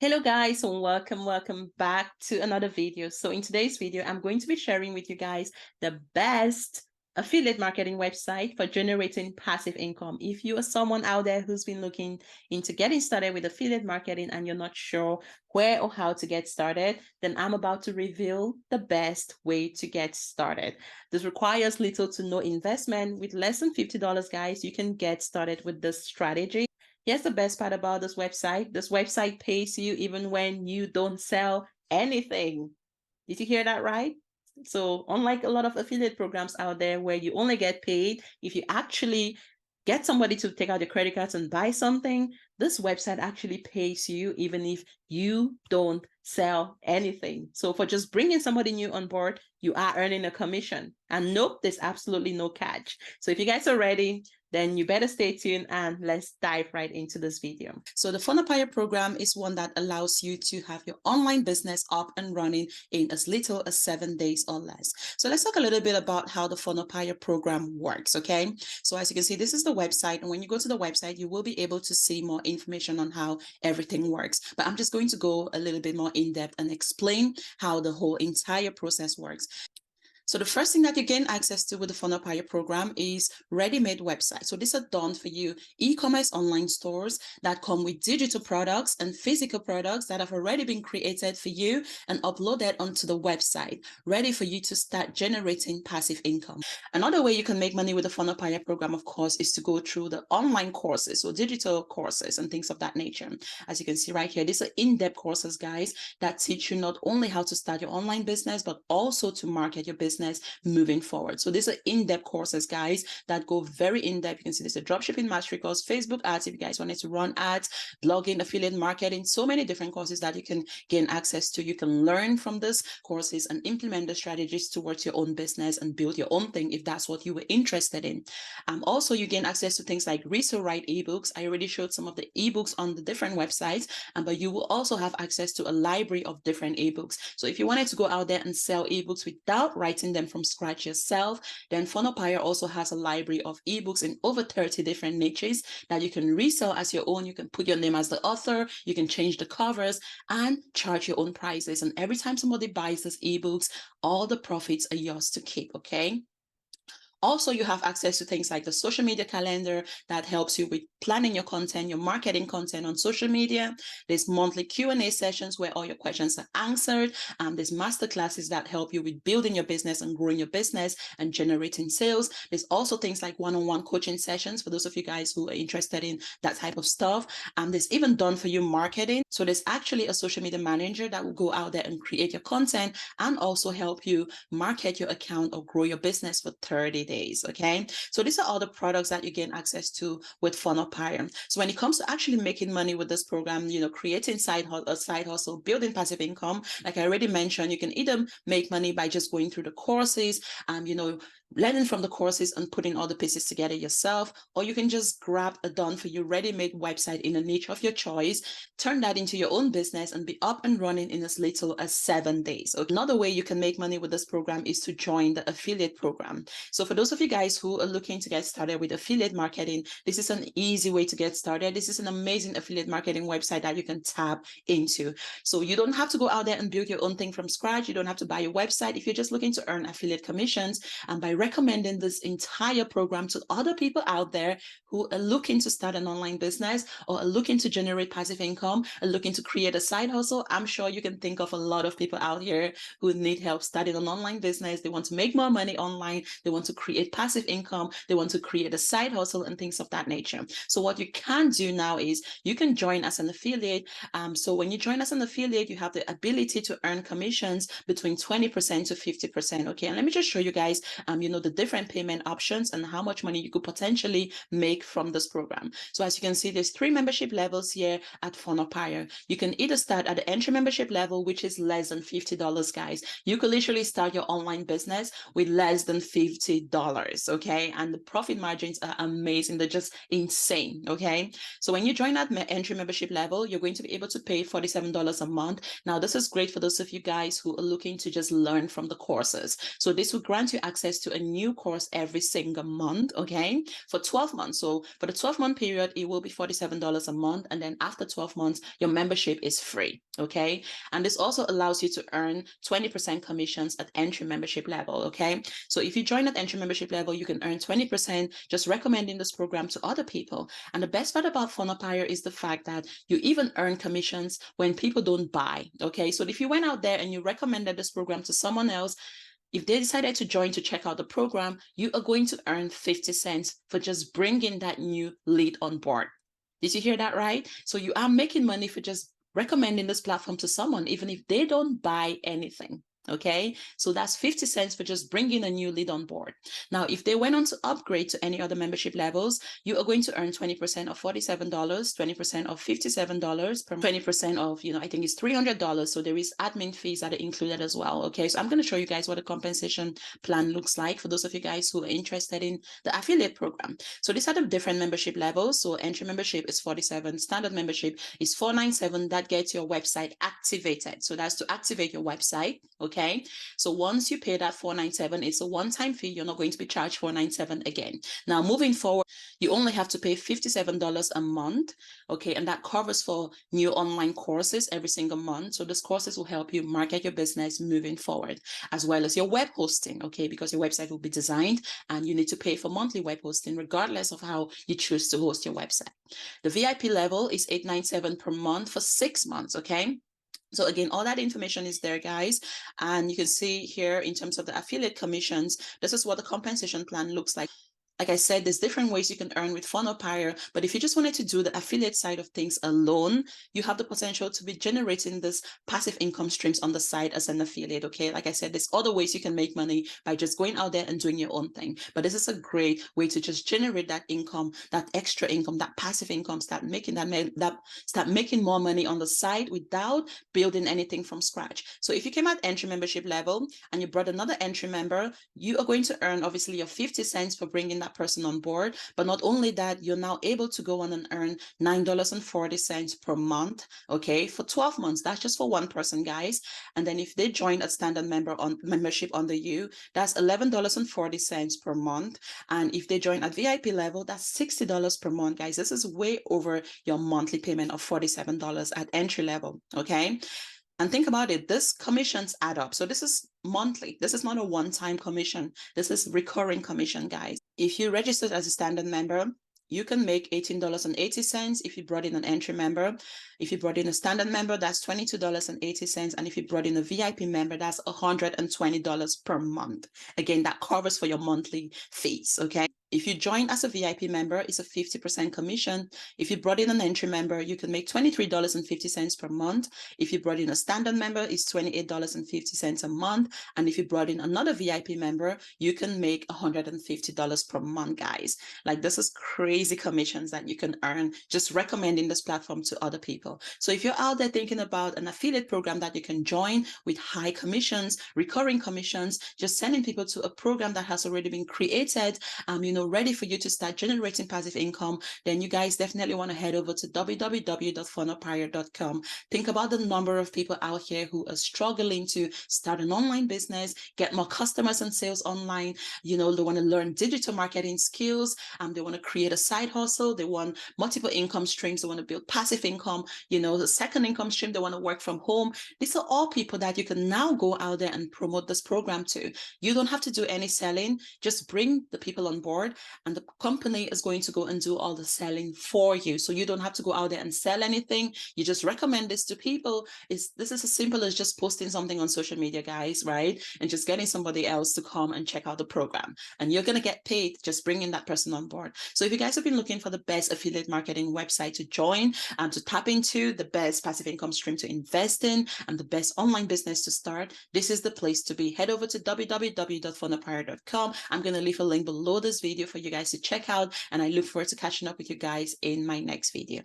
Hello guys, and welcome back to another video. So in today's video, I'm going to be sharing with you guys the best affiliate marketing website for generating passive income. If you are someone out there who's been looking into getting started with affiliate marketing and you're not sure where or how to get started, then I'm about to reveal the best way to get started. This requires little to no investment. With less than $50, guys, you can get started with this strategy. Here's the best part about this website. This website pays you even when you don't sell anything. Did you hear that right? So unlike a lot of affiliate programs out there where you only get paid if you actually get somebody to take out your credit cards and buy something, this website actually pays you even if you don't sell anything. So for just bringing somebody new on board, you are earning a commission. And nope, there's absolutely no catch. So if you guys are ready, then you better stay tuned and let's dive right into this video. So the Funnelpire program is one that allows you to have your online business up and running in as little as 7 days or less. So let's talk a little bit about how the Funnelpire program works, okay? So as you can see, this is the website. And when you go to the website, you will be able to see more information on how everything works. But I'm just going to go a little bit more in depth and explain how the whole entire process works. So the first thing that you gain access to with the Funnelpire program is ready-made websites. So these are done for you e-commerce online stores that come with digital products and physical products that have already been created for you and uploaded onto the website, ready for you to start generating passive income. Another way you can make money with the Funnelpire program, of course, is to go through the online courses or digital courses and things of that nature. As you can see right here, these are in-depth courses, guys, that teach you not only how to start your online business, but also to market your business moving forward. So these are in-depth courses, guys, that go very in-depth. You can see there's a dropshipping mastery course, Facebook ads if you guys wanted to run ads, blogging, affiliate marketing, so many different courses that you can gain access to. You can learn from these courses and implement the strategies towards your own business and build your own thing if that's what you were interested in. Also, you gain access to things like read to write ebooks. I already showed some of the ebooks on the different websites, but you will also have access to a library of different ebooks. So if you wanted to go out there and sell ebooks without writing them from scratch yourself, then Funnelpire also has a library of ebooks in over 30 different niches that you can resell as your own. You can put your name as the author, you can change the covers and charge your own prices. And every time somebody buys these ebooks, all the profits are yours to keep, okay? Also, you have access to things like the social media calendar that helps you with planning your content, your marketing content on social media. There's monthly Q&A sessions where all your questions are answered. There's masterclasses that help you with building your business and growing your business and generating sales. There's also things like one-on-one coaching sessions for those of you guys who are interested in that type of stuff. There's even done for you marketing. So there's actually a social media manager that will go out there and create your content and also help you market your account or grow your business for 30 days. Okay, so these are all the products that you gain access to with Funnelpire. So when it comes to actually making money with this program, creating a side hustle, building passive income, like I already mentioned, you can either make money by just going through the courses, learning from the courses and putting all the pieces together yourself, or you can just grab a done for you ready-made website in a niche of your choice, turn that into your own business and be up and running in as little as 7 days. Okay. Another way you can make money with this program is to join the affiliate program. So for those of you guys who are looking to get started with affiliate marketing, this is an easy way to get started. This is an amazing affiliate marketing website that you can tap into. So you don't have to go out there and build your own thing from scratch. You don't have to buy a website if you're just looking to earn affiliate commissions. And by recommending this entire program to other people out there who are looking to start an online business or are looking to generate passive income, are looking to create a side hustle, I'm sure you can think of a lot of people out here who need help starting an online business. They want to make more money online. They want to create passive income. They want to create a side hustle and things of that nature. So what you can do now is you can join as an affiliate. So when you join as an affiliate, you have the ability to earn commissions between 20% to 50%. Okay, and let me just show you guys, the different payment options and how much money you could potentially make from this program. So as you can see, there's 3 membership levels here at Funnelpire. You can either start at the entry membership level, which is less than $50, guys. You could literally start your online business with less than $50. okay? And the profit margins are amazing. They're just insane, okay? So when you join that entry membership level, you're going to be able to pay $47 a month. Now, this is great for those of you guys who are looking to just learn from the courses. So this will grant you access to a new course every single month, okay? For 12 months. So for the 12-month period, it will be $47 a month. And then after 12 months, your membership is free, okay? And this also allows you to earn 20% commissions at entry membership level, okay? So if you join at entry membership level, you can earn 20% just recommending this program to other people. And the best part about Funnelpire is the fact that you even earn commissions when people don't buy, okay? So if you went out there and you recommended this program to someone else, if they decided to join to check out the program, you are going to earn 50 cents for just bringing that new lead on board. Did you hear that right? So you are making money for just recommending this platform to someone, even if they don't buy anything. Okay, so that's 50 cents for just bringing a new lead on board. Now, if they went on to upgrade to any other membership levels, you are going to earn 20% of $47, 20% of $57, 20% of, I think it's $300. So there is admin fees that are included as well. Okay, so I'm going to show you guys what a compensation plan looks like for those of you guys who are interested in the affiliate program. So these are the different membership levels. So entry membership is $47, standard membership is $497. That gets your website activated. So that's to activate your website. Okay. So once you pay that $497, it's a one-time fee. You're not going to be charged $497 again. Now, moving forward, you only have to pay $57 a month. Okay. And that covers for new online courses every single month. So these courses will help you market your business moving forward, as well as your web hosting. Okay. Because your website will be designed and you need to pay for monthly web hosting, regardless of how you choose to host your website. The VIP level is $897 per month for 6 months. Okay. So again, all that information is there, guys. And you can see here in terms of the affiliate commissions, this is what the compensation plan looks like. Like I said, there's different ways you can earn with Funnelpire, but if you just wanted to do the affiliate side of things alone, you have the potential to be generating this passive income streams on the side as an affiliate, okay? Like I said, there's other ways you can make money by just going out there and doing your own thing, but this is a great way to just generate that income, that extra income, that passive income, start making more money on the side without building anything from scratch. So if you came at entry membership level and you brought another entry member, you are going to earn obviously your 50 cents for bringing that person on board. But not only that, you're now able to go on and earn $9.40 per month, okay, for 12 months. That's just for one person, guys. And then if they join a standard membership under you, that's $11.40 per month. And if they join at VIP level, that's $60 per month, guys. This is way over your monthly payment of $47 at entry level, okay? And think about it, this commissions add up. So this is monthly. This is not a one-time commission. This is recurring commission, guys. If you registered as a standard member, you can make $18.80 if you brought in an entry member. If you brought in a standard member, that's $22.80. And if you brought in a VIP member, that's $120 per month. Again, that covers for your monthly fees, okay? If you join as a VIP member, it's a 50% commission. If you brought in an entry member, you can make $23.50 per month. If you brought in a standard member, it's $28.50 a month. And if you brought in another VIP member, you can make $150 per month, guys. Like, this is crazy commissions that you can earn just recommending this platform to other people. So if you're out there thinking about an affiliate program that you can join with high commissions, recurring commissions, just sending people to a program that has already been created, ready for you to start generating passive income, then you guys definitely want to head over to www.funnelpire.com. Think about the number of people out here who are struggling to start an online business, get more customers and sales online. They want to learn digital marketing skills. They want to create a side hustle. They want multiple income streams. They want to build passive income, the second income stream. They want to work from home. These are all people that you can now go out there and promote this program to. You don't have to do any selling. Just bring the people on board, and the company is going to go and do all the selling for you. So you don't have to go out there and sell anything. You just recommend this to people. This is as simple as just posting something on social media, guys, right? And just getting somebody else to come and check out the program. And you're going to get paid just bringing that person on board. So if you guys have been looking for the best affiliate marketing website to join and to tap into, the best passive income stream to invest in, and the best online business to start, this is the place to be. Head over to www.funnelpire.com. I'm going to leave a link below this video for you guys to check out, and I look forward to catching up with you guys in my next video.